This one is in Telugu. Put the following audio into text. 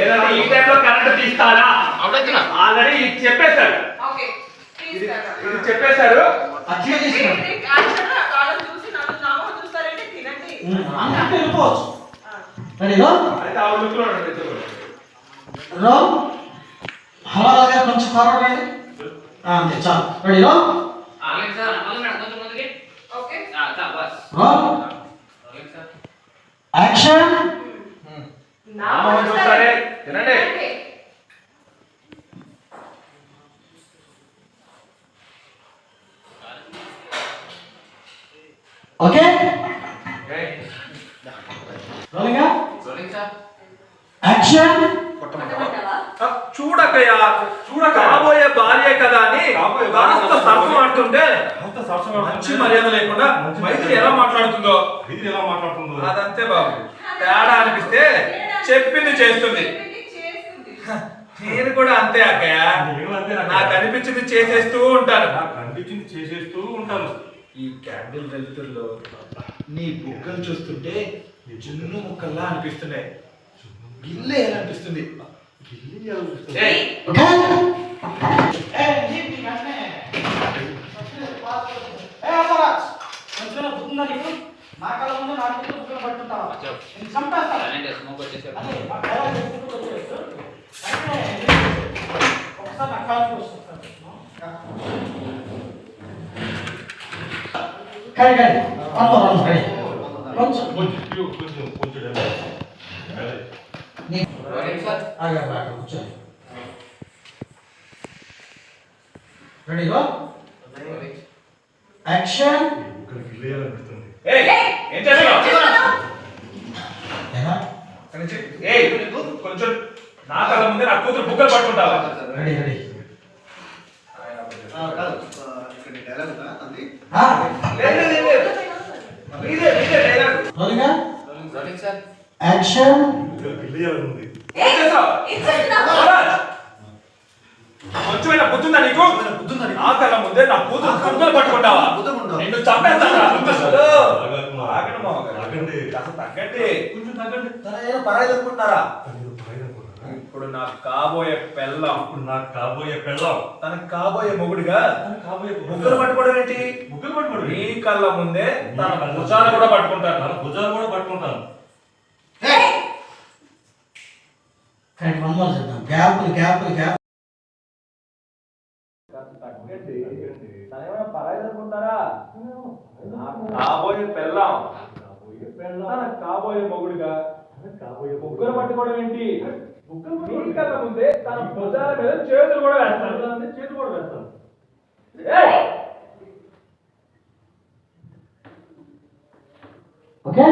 లేదంటే ఈ టైంలో కరెంట్ తీస్తారా ఆల్రెడీ చెప్పేశారు. ఇది చెప్పేశారు. కొంచెం ఫార్వర్డ్ రండి. అంతే చాలు. రెడీ రో యాక్షన్. తినండి. Okay rolling action. చూడకయ్యా కాబోయే భార్య కదా అని కాస్త సరసం ఆడుతుంటే మంచి మర్యాద లేకుండా మైత్రి ఎలా మాట్లాడుతుందో అదంతే బాబు. తేడా అనిపిస్తే చెప్పింది చేస్తుంది. నేను కూడా అంతే అక్కయ్య. నాకు అనిపించింది చేసేస్తూ ఉంటాను. ఈ క్యాండిల్ వెలుతురులో నీ బుగ్గలు చూస్తుంటే జున్ను ముక్కల్లా అనిపిస్తున్నాయి. గిల్లే ఎలా అనిపిస్తుంది? Ready go action. ఏం చేస్తున్నావు? కొంచెం నా కళ్ళ ముందే నా కూతురు బుగ్గలు పట్టుకుంటావా? Ready ready action. కొంచెమైనా బుద్ధుందా నీకు? నా కళ్ళ ముందే నా కూతురు బుగ్గలు పట్టుకుంటావా? నిన్ను చంపేస్తాను. ఇప్పుడు నాకు కాబోయే పెళ్ళం తనకు కాబోయే మొగుడిగా బుగ్గలు పట్టుకోవడం ఏంటి? నీ కళ్ళ ముందే తన భుజాలు కూడా పట్టుకుంటాను. గ్యాప్ అనుకుంటారా? కాబోయే పెళ్ళం తనకు కాబోయే మొగుడిగా బుగ్గలు పట్టుకోవడం ఏంటి? నీ కళ్ళ ముందే తన భుజాల మీద చేతులు కూడా వేస్తాను. ఓకే